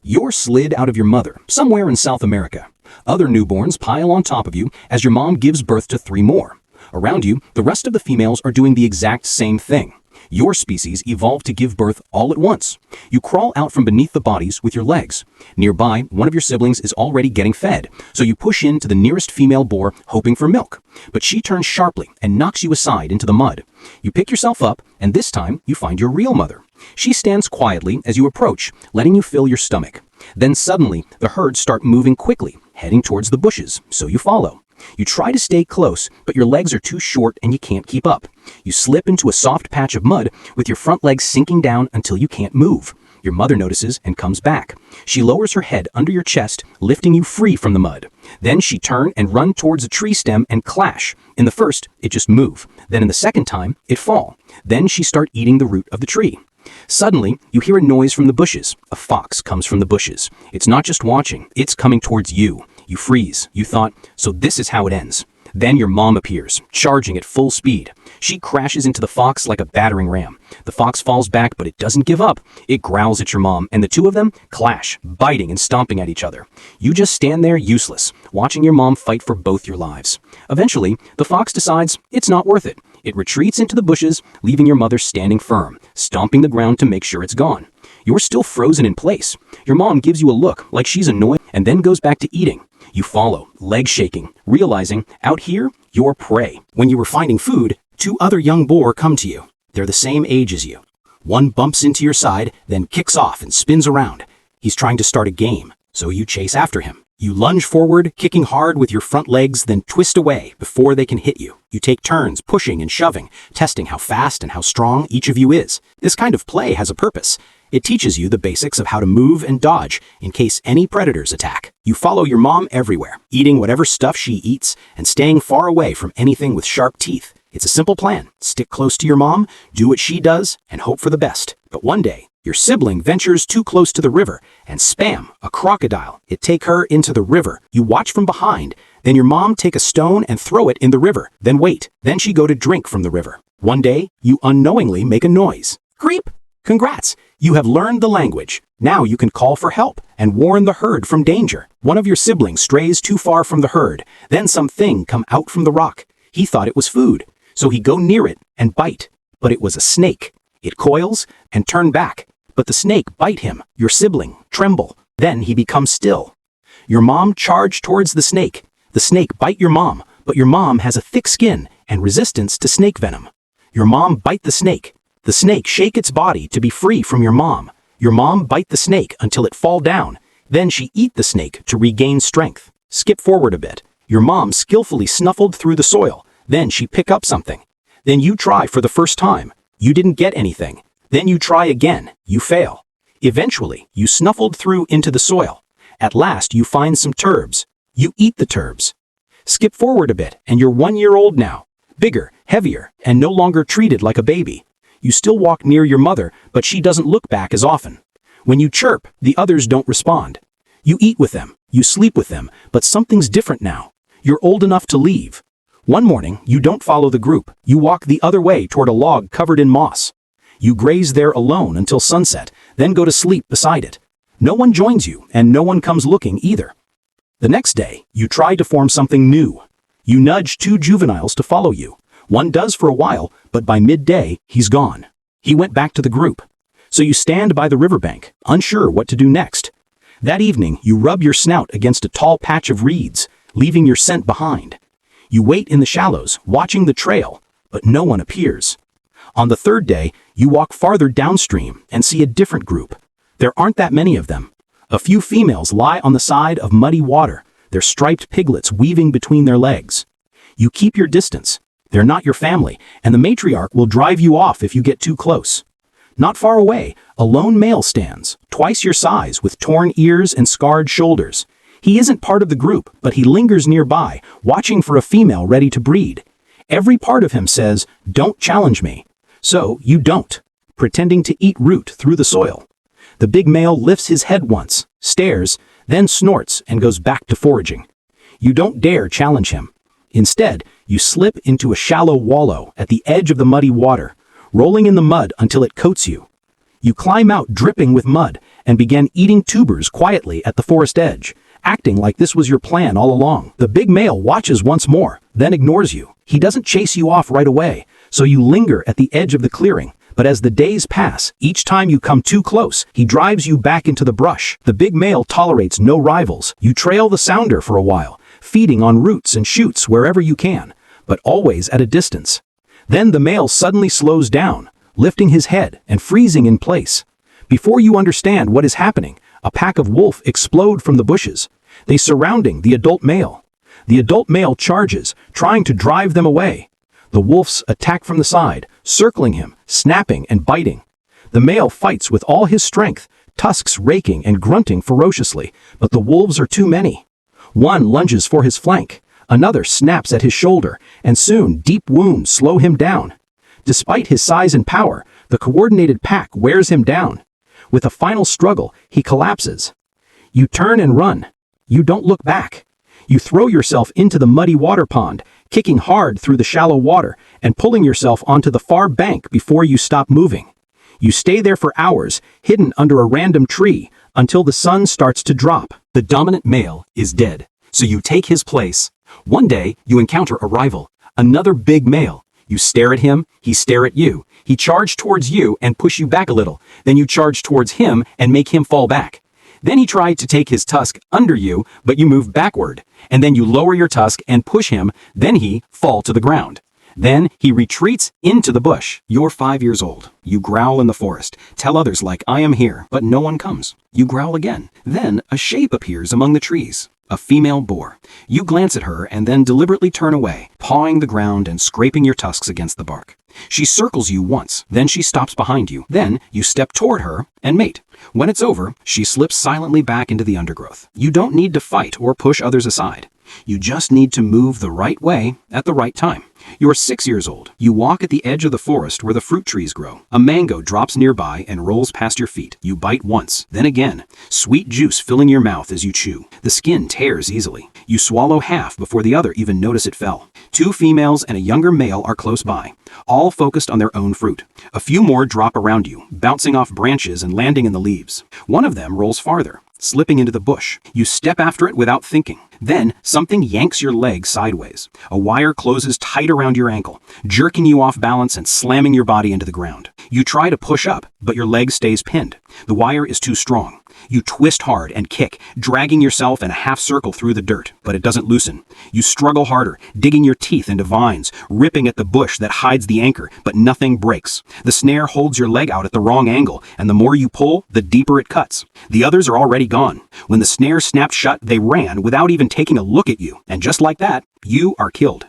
You're slid out of your mother, somewhere in South America. Other newborns pile on top of you as your mom gives birth to 3 more. Around you, the rest of the females are doing the exact same thing. Your species evolved to give birth all at once. You crawl out from beneath the bodies with your legs. Nearby, one of your siblings is already getting fed, so you push in to the nearest female boar, hoping for milk. But she turns sharply and knocks you aside into the mud. You pick yourself up, and this time you find your real mother. She stands quietly as you approach, letting you fill your stomach. Then suddenly, the herds start moving quickly, heading towards the bushes, so you follow. You try to stay close, but your legs are too short and you can't keep up. You slip into a soft patch of mud with your front legs sinking down until you can't move. Your mother notices and comes back. She lowers her head under your chest, lifting you free from the mud. Then she turn and run towards a tree stem and clash. In the first, it just move. Then in the second time, it fall. Then she start eating the root of the tree. Suddenly, you hear a noise from the bushes. A fox comes from the bushes. It's not just watching, it's coming towards you. You freeze. You thought, so this is how it ends. Then your mom appears, charging at full speed. She crashes into the fox like a battering ram. The fox falls back, but it doesn't give up. It growls at your mom, and the two of them clash, biting and stomping at each other. You just stand there useless, watching your mom fight for both your lives. Eventually, the fox decides it's not worth it. It retreats into the bushes, leaving your mother standing firm, stomping the ground to make sure it's gone. You're still frozen in place. Your mom gives you a look like she's annoyed and then goes back to eating. You follow, legs shaking, realizing, out here, you're prey. When you were finding food, 2 other young boar come to you. They're the same age as you. One bumps into your side, then kicks off and spins around. He's trying to start a game, so you chase after him. You lunge forward, kicking hard with your front legs, then twist away before they can hit you. You take turns pushing and shoving, testing how fast and how strong each of you is. This kind of play has a purpose. It teaches you the basics of how to move and dodge in case any predators attack. You follow your mom everywhere, eating whatever stuff she eats and staying far away from anything with sharp teeth. It's a simple plan. Stick close to your mom, do what she does, and hope for the best. But one day, your sibling ventures too close to the river, and spam, a crocodile. It take her into the river. You watch from behind. Then your mom take a stone and throw it in the river. Then wait. Then she go to drink from the river. One day, you unknowingly make a noise. Creep! Congrats! You have learned the language. Now you can call for help and warn the herd from danger. One of your siblings strays too far from the herd. Then something come out from the rock. He thought it was food, so he go near it and bite. But it was a snake. It coils and turn back. But the snake bite him. Your sibling tremble. Then he becomes still. Your mom charge towards the snake. The snake bite your mom, but your mom has a thick skin and resistance to snake venom. Your mom bite the snake. The snake shake its body to be free from your mom. Your mom bite the snake until it fall down. Then she eat the snake to regain strength. Skip forward a bit. Your mom skillfully snuffled through the soil. Then she pick up something. Then you try for the first time. You didn't get anything. Then you try again. You fail. Eventually, you snuffled through into the soil. At last, you find some turbs. You eat the turbs. Skip forward a bit, and you're 1 year old now. Bigger, heavier, and no longer treated like a baby. You still walk near your mother, but she doesn't look back as often. When you chirp, the others don't respond. You eat with them, you sleep with them, but something's different now. You're old enough to leave. One morning, you don't follow the group. You walk the other way toward a log covered in moss. You graze there alone until sunset, then go to sleep beside it. No one joins you, and no one comes looking either. The next day, you try to form something new. You nudge 2 juveniles to follow you. One does for a while, but by midday, he's gone. He went back to the group. So you stand by the riverbank, unsure what to do next. That evening, you rub your snout against a tall patch of reeds, leaving your scent behind. You wait in the shallows, watching the trail, but no one appears. On the 3rd day, you walk farther downstream and see a different group. There aren't that many of them. A few females lie on the side of muddy water, their striped piglets weaving between their legs. You keep your distance. They're not your family, and the matriarch will drive you off if you get too close. Not far away, a lone male stands, twice your size, with torn ears and scarred shoulders. He isn't part of the group, but he lingers nearby, watching for a female ready to breed. Every part of him says, "Don't challenge me." So you don't, pretending to eat root through the soil. The big male lifts his head once, stares, then snorts and goes back to foraging. You don't dare challenge him. Instead, you slip into a shallow wallow at the edge of the muddy water, rolling in the mud until it coats you. You climb out dripping with mud and begin eating tubers quietly at the forest edge, acting like this was your plan all along. The big male watches once more, then ignores you. He doesn't chase you off right away, so you linger at the edge of the clearing. But as the days pass, each time you come too close, he drives you back into the brush. The big male tolerates no rivals. You trail the sounder for a while, feeding on roots and shoots wherever you can, but always at a distance. Then the male suddenly slows down, lifting his head and freezing in place. Before you understand what is happening, a pack of wolf explode from the bushes. They surrounding the adult male. The adult male charges, trying to drive them away. The wolves attack from the side, circling him, snapping and biting. The male fights with all his strength, tusks raking and grunting ferociously, but the wolves are too many. One lunges for his flank, another snaps at his shoulder, and soon deep wounds slow him down. Despite his size and power, the coordinated pack wears him down. With a final struggle, he collapses. You turn and run. You don't look back. You throw yourself into the muddy water pond, kicking hard through the shallow water and pulling yourself onto the far bank before you stop moving. You stay there for hours, hidden under a random tree, until the sun starts to drop. The dominant male is dead, so you take his place. One day, you encounter a rival, another big male. You stare at him, he stare at you. He charge towards you and push you back a little. Then you charge towards him and make him fall back. Then he tried to take his tusk under you, but you move backward. And then you lower your tusk and push him, then he fall to the ground. Then he retreats into the bush. You're 5 years old. You growl in the forest. Tell others like, I am here, but no one comes. You growl again. Then a shape appears among the trees. A female boar. You glance at her and then deliberately turn away, pawing the ground and scraping your tusks against the bark. She circles you once, then she stops behind you. Then you step toward her and mate. When it's over, she slips silently back into the undergrowth. You don't need to fight or push others aside. You just need to move the right way at the right time. You're 6 years old. You walk at the edge of the forest where the fruit trees grow. A mango drops nearby and rolls past your feet. You bite once, then again. Sweet juice filling your mouth as you chew. The skin tears easily. You swallow half before the other even notice it fell. 2 females and a younger male are close by, all focused on their own fruit. A few more drop around you, bouncing off branches and landing in the leaves. One of them rolls farther, slipping into the bush. You step after it without thinking. Then, something yanks your leg sideways. A wire closes tight around your ankle, jerking you off balance and slamming your body into the ground. You try to push up, but your leg stays pinned. The wire is too strong. You twist hard and kick, dragging yourself in a half circle through the dirt, but it doesn't loosen. You struggle harder, digging your teeth into vines, ripping at the bush that hides the anchor, but nothing breaks. The snare holds your leg out at the wrong angle, and the more you pull, the deeper it cuts. The others are already gone. When the snare snapped shut, they ran without even taking a look at you, and just like that, you are killed.